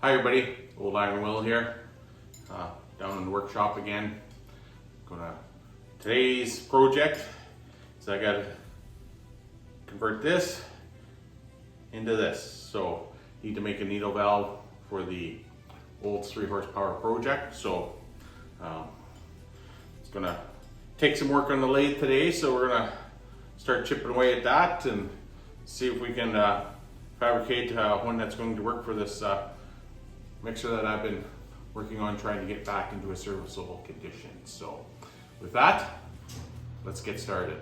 Hi everybody, Old Iron Will here, down in the workshop again. Today's project is I gotta convert this into this. So need to make a needle valve for the old 3 horsepower project. So it's gonna take some work on the lathe today. So we're gonna start chipping away at that and see if we can fabricate one that's going to work for this mixer that I've been working on trying to get back into a serviceable condition. So with that, let's get started.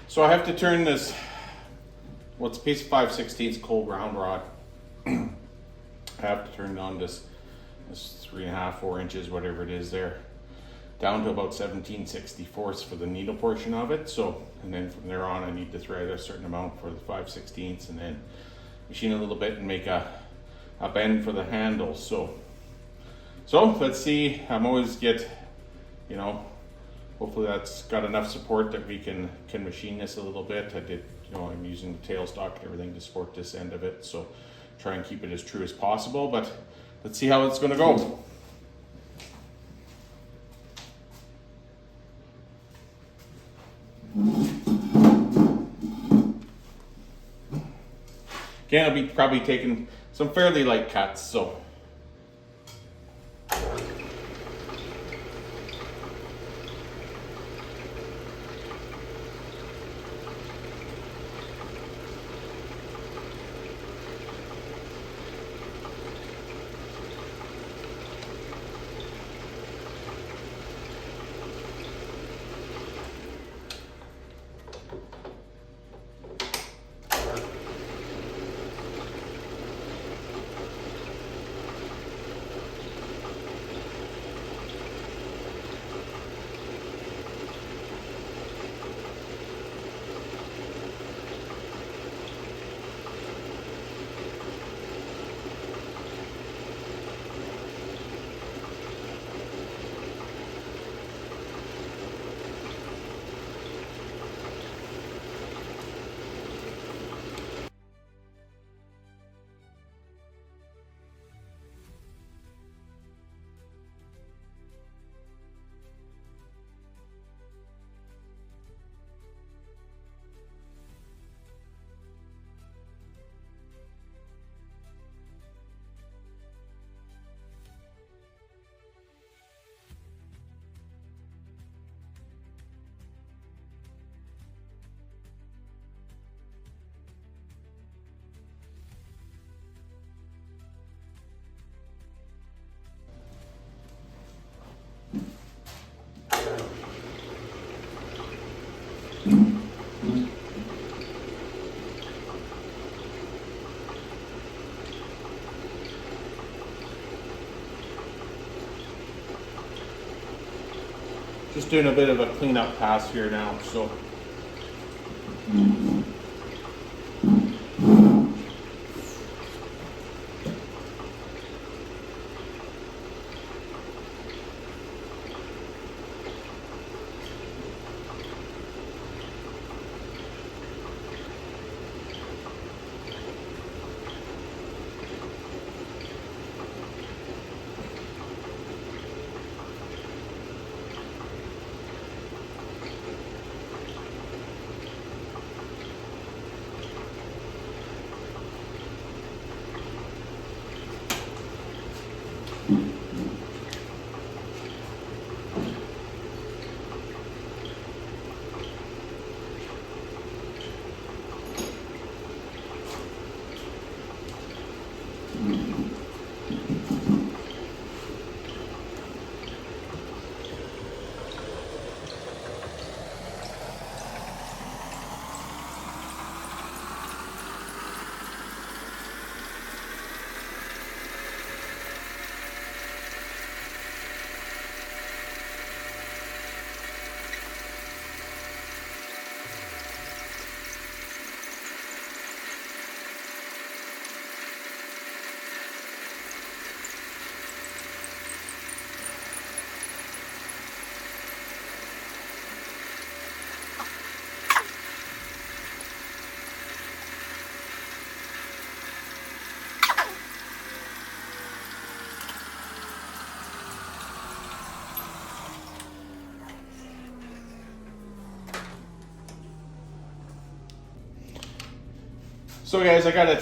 So I have to turn this, what's a piece of 5/16 cold ground rod. I have to turn on this 3.5, 4 inches, whatever it is there, down to about 17/64 for the needle portion of it. So, and then from there on, I need to thread a certain amount for the 5/16 and then machine a little bit and make a bend for the handle. So let's see. I'm always get, hopefully that's got enough support that we can machine this a little bit. I'm using the tailstock and everything to support this end of it. So try and keep it as true as possible, but let's see how it's gonna go. Again, I'll be probably taking some fairly light cuts, so. Just doing a bit of a cleanup pass here now, so. So guys, I got it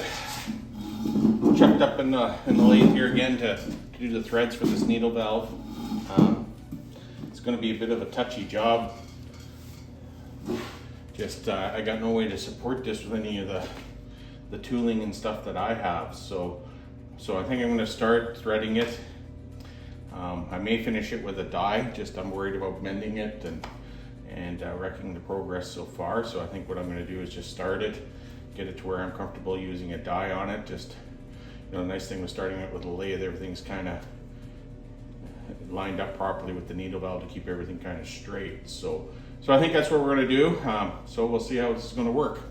chucked up in the lathe here again to do the threads for this needle valve. It's going to be a bit of a touchy job. Just I got no way to support this with any of the tooling and stuff that I have. So I think I'm going to start threading it. I may finish it with a die. Just I'm worried about mending it and wrecking the progress so far. So I think what I'm going to do is just start it. Get it to where I'm comfortable using a die on it. Just, you know, the nice thing with starting it with a lathe, everything's kind of lined up properly with the needle valve to keep everything kind of straight. So I think that's what we're going to do. So we'll see how this is going to work.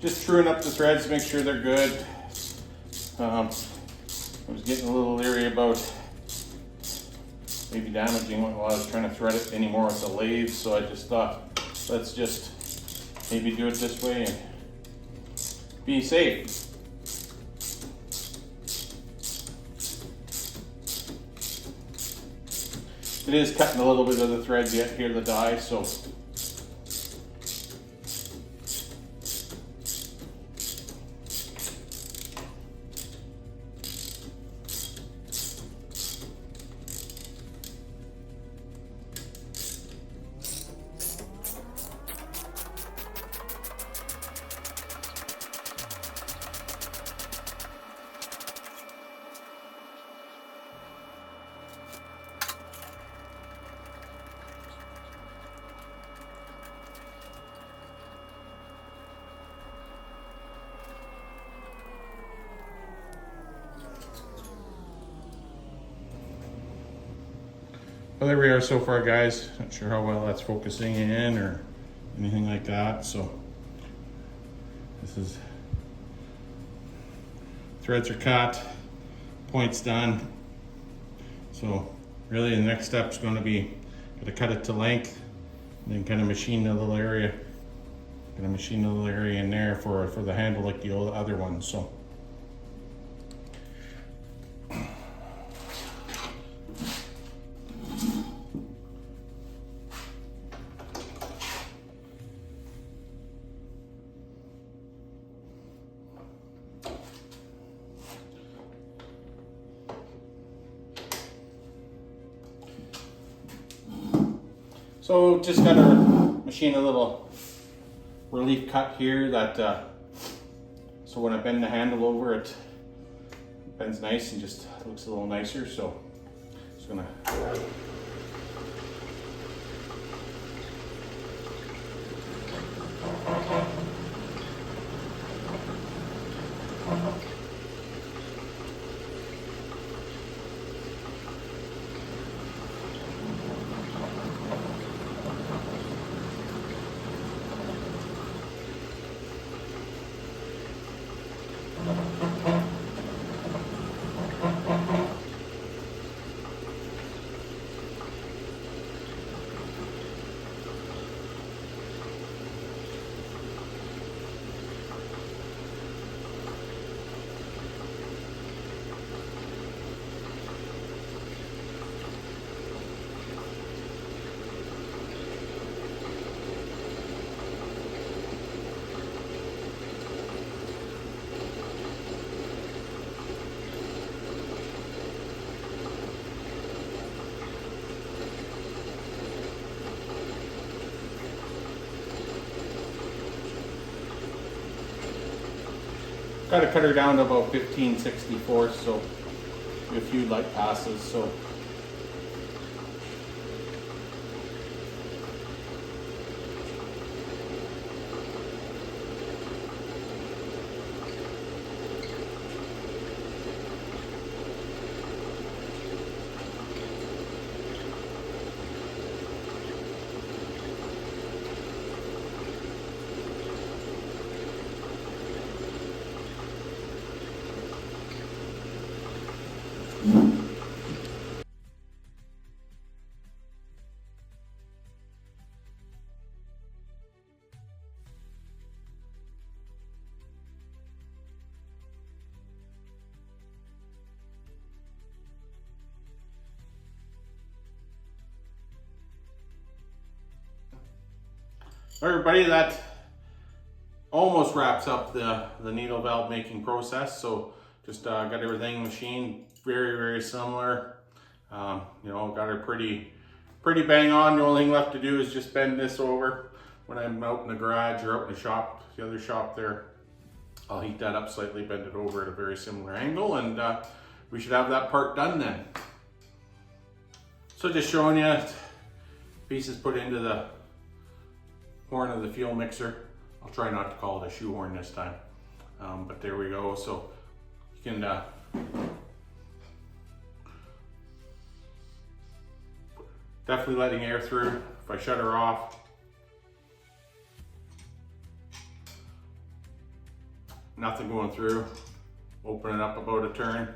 Just truing up the threads to make sure they're good. I was getting a little leery about maybe damaging it while I was trying to thread it anymore with the lathe, so I just thought, let's just maybe do it this way and be safe. It is cutting a little bit of the threads yet here, the die, so. Well, there we are so far, guys. Not sure how well that's focusing in or anything like that. So this is, threads are cut, points done. So really the next step is going to be to cut it to length and then kind of machine a little area. Gonna machine a little area in there for the handle like the other one. So. So just got to machine a little relief cut here that so when I bend the handle over, it bends nice and just looks a little nicer. So just gonna got to cut her down to about 15/64, so a few light passes. So everybody, that almost wraps up the needle valve making process. So just got everything machined very similar. You know, got her pretty bang on. The only thing left to do is just bend this over. When I'm out in the garage or out in the shop, the other shop there, I'll heat that up slightly, bend it over at a very similar angle, and we should have that part done then. So just showing you pieces put into the horn of the fuel mixer. I'll try not to call it a shoehorn this time, but there we go. So you can definitely letting air through. If I shut her off, nothing going through. Open it up about a turn.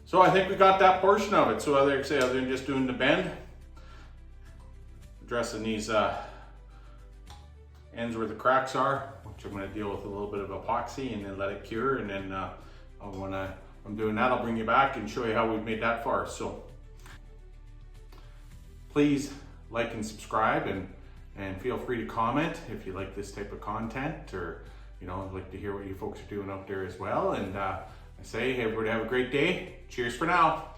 So I think we got that portion of it. So other than just doing the bend, addressing these ends where the cracks are, which I'm going to deal with a little bit of epoxy and then let it cure. And then when I'm doing that, I'll bring you back and show you how we've made that far. So Please like and subscribe, and feel free to comment if you like this type of content, or I'd like to hear what you folks are doing out there as well. And I say, hey, everybody have a great day. Cheers for now.